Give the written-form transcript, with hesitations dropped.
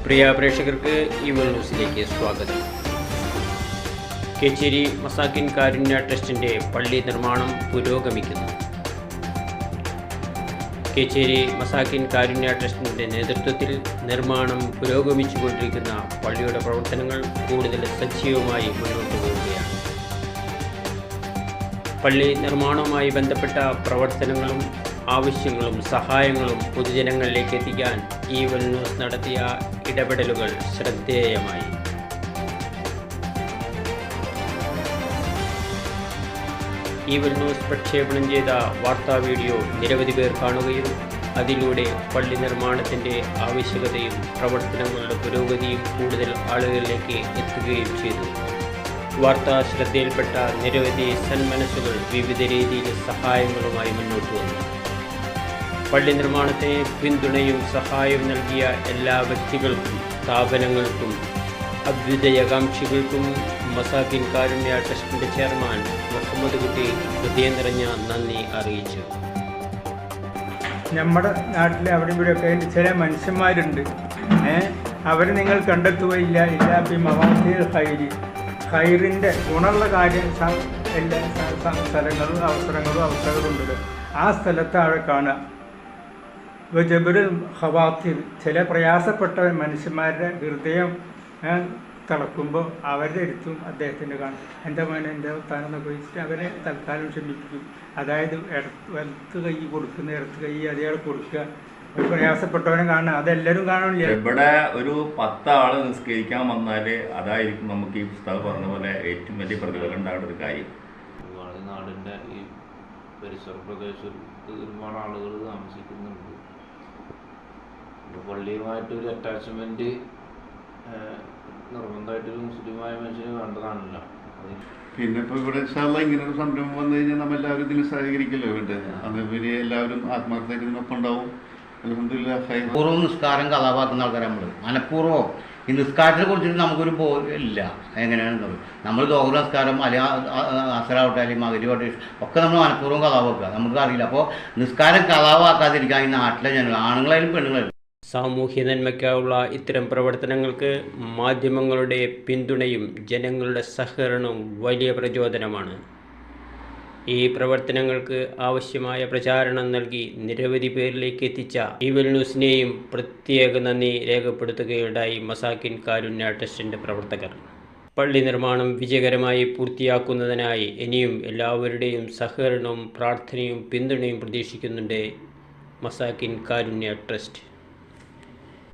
പ്രിയ പ്രേക്ഷകർക്ക് ഈവൽ ന്യൂസിലേക്ക് സ്വാഗതം. കേച്ചേരി മസാക്കിൻ കാരുണ്യ ട്രസ്റ്റിൻ്റെ പള്ളി നിർമ്മാണം പുരോഗമിക്കുന്നു. കേച്ചേരി മസാക്കിൻ കാരുണ്യ ട്രസ്റ്റിൻ്റെ നേതൃത്വത്തിൽ നിർമ്മാണം പുരോഗമിച്ചുകൊണ്ടിരിക്കുന്ന പള്ളിയുടെ പ്രവർത്തനങ്ങൾ കൂടുതൽ സജീവമായി മുന്നോട്ട് പോവുകയാണ്. പള്ളി നിർമ്മാണവുമായി ബന്ധപ്പെട്ട പ്രവർത്തനങ്ങളും ആവശ്യങ്ങളും സഹായങ്ങളും പൊതുജനങ്ങളിലേക്ക് എത്തിക്കാൻ ഈവൽ ന്യൂസ് നടത്തിയ ഇടപെടലുകൾ ശ്രദ്ധേയമായി. ഈവൽ ന്യൂസ് പ്രക്ഷേപണം ചെയ്ത വാർത്താ വീഡിയോ നിരവധി പേർ കാണുകയും അതിലൂടെ പള്ളി നിർമ്മാണത്തിൻ്റെ ആവശ്യകതയും പ്രവർത്തനങ്ങളുടെ പുരോഗതിയും കൂടുതൽ ആളുകളിലേക്ക് എത്തുകയും ചെയ്തു. വാർത്ത ശ്രദ്ധയിൽപ്പെട്ട നിരവധി സന്മനസ്സുകൾ വിവിധ രീതിയിൽ സഹായങ്ങളുമായി മുന്നോട്ട് വന്നു. പള്ളി നിർമ്മാണത്തിന് പിന്തുണയും സഹായവും നൽകിയ എല്ലാ വ്യക്തികൾക്കും സ്ഥാപനങ്ങൾക്കും അഭ്യുദയകാംക്ഷികൾക്കും മസാക്കിൻ കാരുണ്യ ട്രസ്റ്റിൻ്റെ ചെയർമാൻ മുഹമ്മദ് കുട്ടി ഹൃദയം നിറഞ്ഞ നന്ദി അറിയിച്ചു. നമ്മുടെ നാട്ടിൽ അവിടെ ഇവിടെയൊക്കെ ചില മനുഷ്യന്മാരുണ്ട്, അവർ നിങ്ങൾ കണ്ടെത്തുകയില്ല. ഇല്ലാപ്പി മവാസിൽ ഹൈറിൻ്റെ ഗുണമുള്ള കാര്യം എല്ലാ സ്ഥലങ്ങളും അവസരങ്ങളും ഉണ്ട്. ആ സ്ഥലത്ത് അവിടെ കാണുക. ജബറുൽ ഖവാത്തിർ, ചില പ്രയാസപ്പെട്ട മനുഷ്യന്മാരുടെ ഹൃദയം തിളക്കുമ്പോൾ അവരുടെ അടുത്തും അദ്ദേഹത്തിൻ്റെ കാണും. എൻ്റെ മോനെ എൻ്റെ താനെന്നൊക്കെ വെച്ചിട്ട് അവരെ തൽക്കാലം ക്ഷമിപ്പിക്കും. അതായത് വലത്ത് കൈ കൊടുക്കുന്ന ഇടത്ത് കൈ അതേ കൊടുക്കുക. ഒരു പ്രയാസപ്പെട്ടവനെ കാണുക, അതെല്ലാവരും കാണുന്നില്ല. ഇവിടെ ഒരു 10 ആൾ നിസ്കരിക്കാൻ വന്നാൽ അതായിരിക്കും നമുക്ക് ഈ പുസ്തകം പറഞ്ഞ പോലെ ഏറ്റവും വലിയ പ്രതിഫലം ഉണ്ടാകുന്ന ഒരു കാര്യം. നാടിൻ്റെ ഈ പരിസര പ്രദേശത്ത് ഒരുപാട് ആളുകൾ താമസിക്കുന്നുണ്ട്. പള്ളിയുമായിട്ടൊരു അറ്റാച്ച്മെൻറ്റ് നിർബന്ധമായിട്ടൊരു മുസ്ലിമായ മനുഷ്യന് വേണ്ടതാണല്ലോ. പിന്നെ ഇപ്പോൾ ഇവിടെ ഇങ്ങനൊരു സംരംഭം വന്നു കഴിഞ്ഞാൽ നമ്മളെല്ലാവരും ഇതിന് സഹകരിക്കല്ലോ വേണ്ടത്. അത് പിന്നെ എല്ലാവരും ആത്മാർത്ഥമായിട്ട് ഇതിനൊപ്പം ഉണ്ടാവും. പൂർവ്വം നിസ്കാരം കഥാപാക്കുന്ന ആൾക്കാർ നമ്മൾ മനഃപൂർവ്വം ഈ നിസ്കാരത്തിനെ കുറിച്ചിട്ട് നമുക്കൊരു ഇല്ല. എങ്ങനെയാണെന്നത് നമ്മൾ ദോഹർ നിസ്കാരം അല്ലെങ്കിൽ അസറാവട്ടെ അല്ലെങ്കിൽ മകരിവട്ടെ ഒക്കെ നമ്മൾ മനഃപൂർവ്വം കഥാവാക്കുക, നമുക്ക് അറിയില്ല. അപ്പോൾ നിസ്കാരം കഥാവാക്കാതിരിക്കാൻ ഈ നാട്ടിലെ ജനങ്ങൾ, ആണുങ്ങളായാലും പെണ്ണുങ്ങളായാലും. സാമൂഹ്യ നന്മയ്ക്കായുള്ള ഇത്തരം പ്രവർത്തനങ്ങൾക്ക് മാധ്യമങ്ങളുടെ പിന്തുണയും ജനങ്ങളുടെ സഹകരണവും വലിയ പ്രചോദനമാണ്. ഈ പ്രവർത്തനങ്ങൾക്ക് ആവശ്യമായ പ്രചാരണം നൽകി നിരവധി പേരിലേക്ക് എത്തിച്ച ഈവൽ ന്യൂസിനെയും പ്രത്യേക നന്ദി രേഖപ്പെടുത്തുകയുണ്ടായി മസാക്കിൻ കാരുണ്യ ട്രസ്റ്റിൻ്റെ പ്രവർത്തകർ. പള്ളി നിർമ്മാണം വിജയകരമായി പൂർത്തിയാക്കുന്നതിനായി ഇനിയും എല്ലാവരുടെയും സഹകരണവും പ്രാർത്ഥനയും പിന്തുണയും പ്രതീക്ഷിക്കുന്നുണ്ട് മസാക്കിൻ കാരുണ്യ ട്രസ്റ്റ്.